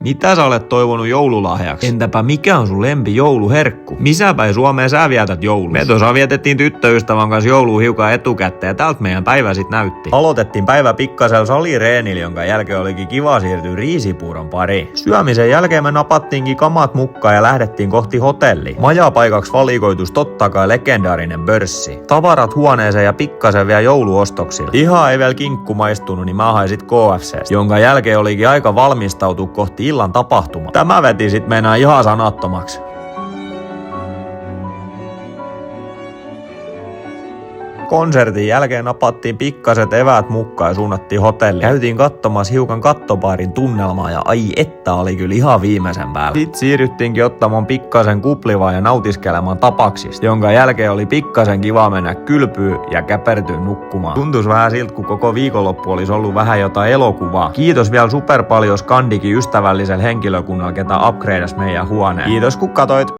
Mitä sä olet toivonut joululahjaksi? Entäpä mikä on sun lempi jouluherkku? Missä päin Suomeen sä vietät joulua? Me tuossa vietettiin tyttöystävän kanssa joulua hiukan etukäteen ja tältä meidän päivä sit näytti. Aloitettiin päivä pikkasella salireenillä, jonka jälkeen olikin kiva siirtyä riisipuuron pariin. Syömisen jälkeen me napattiinkin kamat mukaan ja lähdettiin kohti hotellia. Majapaikaksi valikoitus totta kai legendaarinen pörssi. Tavarat huoneeseen ja pikkasen vielä jouluostoksilla. Ihan ei vielä kinkku maistunut, niin mä hain sit KFC:stä, jonka jälkeen olikin aika valmistautua kohti illan tapahtumaa. Tämä veti sit meinaa ihan sanattomaksi. Konsertin jälkeen napattiin pikkaset eväät mukaan ja suunnattiin hotelliin. Käytiin katsomassa hiukan kattobaarin tunnelmaa ja ai että oli kyllä ihan viimeisen päällä. Sitten siirryttiinkin ottamaan pikkasen kuplivaa ja nautiskelemaan tapaksista, jonka jälkeen oli pikkasen kiva mennä kylpyyn ja käpertyä nukkumaan. Tuntuisi vähän siltä, kun koko viikonloppu olisi ollut vähän jotain elokuvaa. Kiitos vielä super paljon Scandikin ystävällisellä henkilökunnalla, ketä upgradeasi meidän huoneen. Kiitos kun katoit!